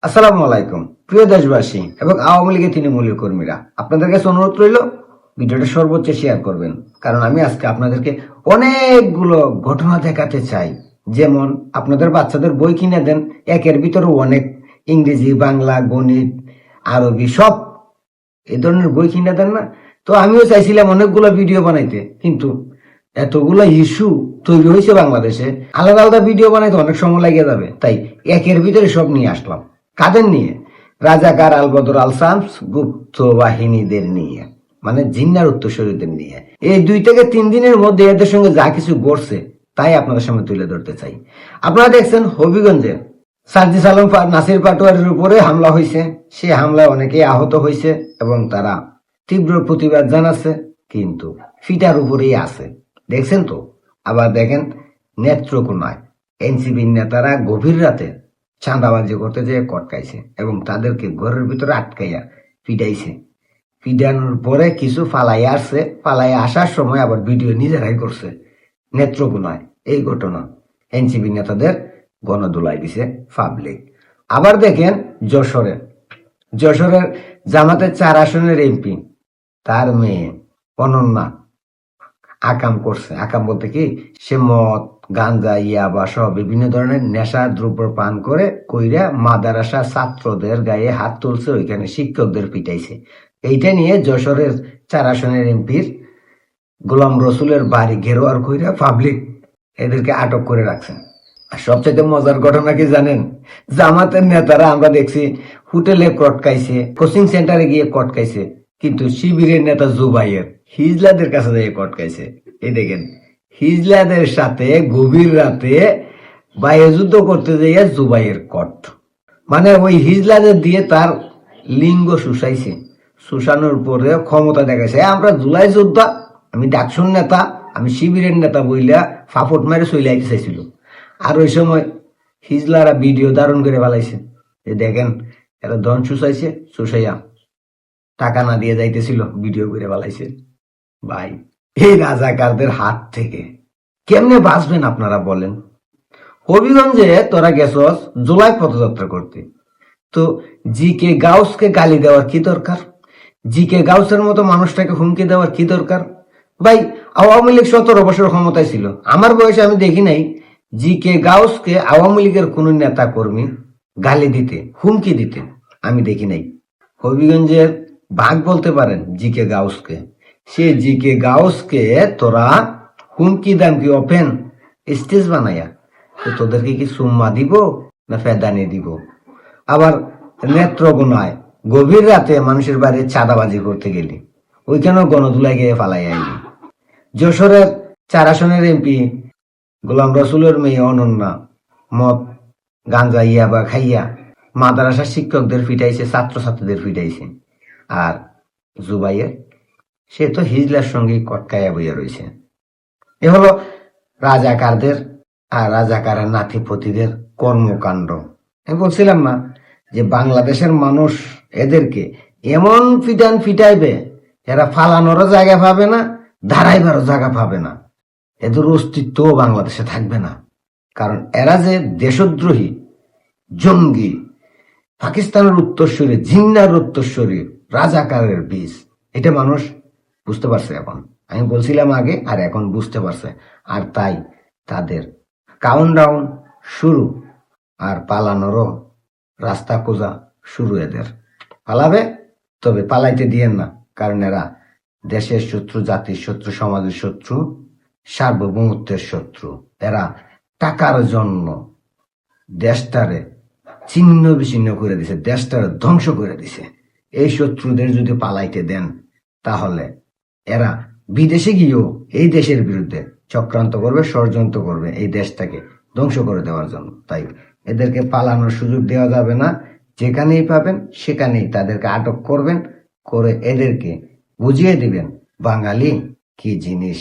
আসসালামু আলাইকুম প্রিয় দেশবাসী এবং আওয়ামী লীগের তৃণমূলের কর্মীরা, আপনাদের কাছে অনুরোধ রইল ভিডিওটা সর্বোচ্চ শেয়ার করবেন। কারণ আমি আজকে আপনাদেরকে অনেকগুলো ঘটনা দেখাতে চাই। যেমন আপনাদের বাচ্চাদের বই কিনে দেন, একের ভিতরে অনেক ইংরেজি, বাংলা, গণিত, আরবি সব এই ধরনের বই কিনে দেন না। তো আমিও চাইছিলাম অনেকগুলো ভিডিও বানাইতে, কিন্তু এতগুলো ইস্যু তৈরি হয়েছে বাংলাদেশে, আলাদা আলাদা ভিডিও বানাইতে অনেক সময় লেগে যাবে। তাই একের ভিতরে সব নিয়ে আসলাম। কাদের নিয়ে? রাজাকার, আল বদর, আল শামস, গুপ্ত বাহিনীদের নিয়ে, মানে জিন্নার উত্তরসূরিদের নিয়ে। এই 2 থেকে 3 দিনের মধ্যে এদের সঙ্গে যা কিছু ঘটছে তাই আপনাদের সামনে তুলে ধরতে চাই। আপনারা দেখছেন হবিগঞ্জে সার্জিস আলম নাসির পাটোয়ারির উপরে হামলা হয়েছে। সে হামলায় অনেকে আহত হয়েছে এবং তারা তীব্র প্রতিবাদ জানাচ্ছে, কিন্তু ফিটার উপরেই আছে। দেখছেন তো? আবার দেখেন নেত্রকোনায় এনসিপির নেতারা গভীর রাতে চাঁদাবাজি করতে যেয়ে কটকাইছে এবং তাদেরকে ঘরের ভিতরে আটকাইয়া পিটাইছে। পিটানোর পরে কিছু ফালাই আসছে, ফালাই আসার সময় আবার ভিডিও নিজেরাই করছে। নেত্রকোনায় এই ঘটনা, এনসিপি নেতাদের গণদোলাই দিছে পাবলিক। আবার দেখেন যশোরের জামাতের 4 আসনের এমপি, তার মেয়ে অনন্যা আকাম করছে। আকাম বলতে কি, সে মদ, গাঞ্জা, ইয়াবা সহ বিভিন্ন ধরনের নেশা দ্রব্য পান করে কইরা মাদ্রাসা ছাত্রদের গায়ে হাত তুলছে, ওইখানে শিক্ষকদের পিটাইছে। এইটা নিয়ে যশোরের 4 আসনের এমপির গোলাম রসুলের বাড়ি ঘেরোয়ার কইরা পাবলিক এদেরকে আটক করে রাখছে। আর সবচেয়ে মজার ঘটনা কি জানেন? জামাতের নেতারা আমরা দেখছি হোটেলে কটকাইছে, কোচিং সেন্টারে গিয়ে কটকাইছে, কিন্তু শিবিরের নেতা জুবাইয়ের হিজলাদের কাছে গিয়ে কটকাইছে। এই দেখেন, হিজলাদের সাথে গভীর রাতে বাইরে যুদ্ধ করতে যাইয়া জুবাইয়ের কট, মানে ওই হিজলাদের দিয়ে তার লিঙ্গ শুষাইছে। শুষানোর পরে ক্ষমতা দেখাইছে, আমরা জুলাই যোদ্ধা, আমি ডাকসুর নেতা, আমি শিবিরের নেতা বইলা ফাফট মারে চইলাইতে চাইছিল। আর ওই সময় হিজলারা ভিডিও ধারণ করে ফেলাইছে। দেখেন, এরা ধন শুষাইছে, শুষাইয়া টাকা না দিয়ে যাইতেছিল, ভিডিও করে ফেলাইছে। ভাই, এই রাজাকারদের হাত থেকে কেমনে বাঁচবেন আপনারা বলেন? হবিগঞ্জে তোরা গেছস জুলাই পদযাত্রা করতে, তো জি.কে. গাউসকে গালি দেওয়ার কি দরকার? জি.কে. গাউসের মতো মানুষটাকে হুমকি দেওয়ার কি দরকার? ভাই, আওয়ামী লীগ 17 বছর ক্ষমতায় ছিল, আমার বয়সে আমি দেখি নাই জি.কে. গাউসকে আওয়ামী লীগের কোন নেতা কর্মী গালি দিতে, হুমকি দিতে, আমি দেখি নাই। হবিগঞ্জের বাঘ বলতে পারেন জি.কে. গাউসকে। সে জি.কে. গাউসকে তোরা হুমকি দাম কি ওপেন স্টেজ বানাইয়া, তো তোদেরকে কি সুম্মা দিব না ফেদানি দিব? আবার নেত্রকোনায় গভীর রাতে মানুষের বাড়ি চাঁদাবাজি করতে গেলি, ওইখানেও গণদুলাই গিয়ে ফালাই আইলি। যশোরের 4 আসনের এমপি গোলাম রসুলের মেয়ে অনন্যা মদ, গাঞ্জা, ইয়াবা খাইয়া মাদ্রাসা শিক্ষকদের ফিটাইছে, ছাত্রছাত্রীদের ফিটাইছে। আর জুবাইয়ের, সে তো হিজলার সঙ্গে কটকাইয়া বইয়া রয়েছে। এ হলো রাজাকারদের আর রাজাকারের নাতিপতিদের কর্মকাণ্ড। আমি বলছিলাম না যে বাংলাদেশের মানুষ এদেরকে এমন ফিটাইবে, এরা ফালানোরও জায়গা পাবে না, দাঁড়াইবারও জায়গা পাবে না, এদের অস্তিত্বও বাংলাদেশে থাকবে না। কারণ এরা যে দেশদ্রোহী, জঙ্গি, পাকিস্তানের উত্তরসূরি, জিন্নার উত্তরসূরি, রাজাকারের বীজ, এটা মানুষ বুঝতে পারছে এখন। আমি বলছিলাম আগে, আর এখন বুঝতে পারছে। আর তাই তাদের কাউন্টডাউন শুরু, আর পালানোরও রাস্তা খোঁজা শুরু। এদের পালাবে, তবে পালাইতে দিয়েন না, কারণ এরা দেশের শত্রু, জাতির শত্রু, সমাজের শত্রু, সার্বভৌমত্বের শত্রু। এরা টাকার জন্য দেশটারে ছিন্ন বিচ্ছিন্ন করে দিছে, দেশটারে ধ্বংস করে দিছে। এই শত্রুদের যদি পালাইতে দেন, তাহলে এরা বিদেশে গিয়েও এই দেশের বিরুদ্ধে চক্রান্ত করবে, ষড়যন্ত্র করবে এই দেশটাকে ধ্বংস করে দেওয়ার জন্য। তাই এদেরকে পালানোর সুযোগ দেওয়া যাবে না। যেখানেই পাবেন সেখানেই তাদেরকে আটক করবেন, করে এদেরকে বুঝিয়ে দিবেন বাঙালি কি জিনিস।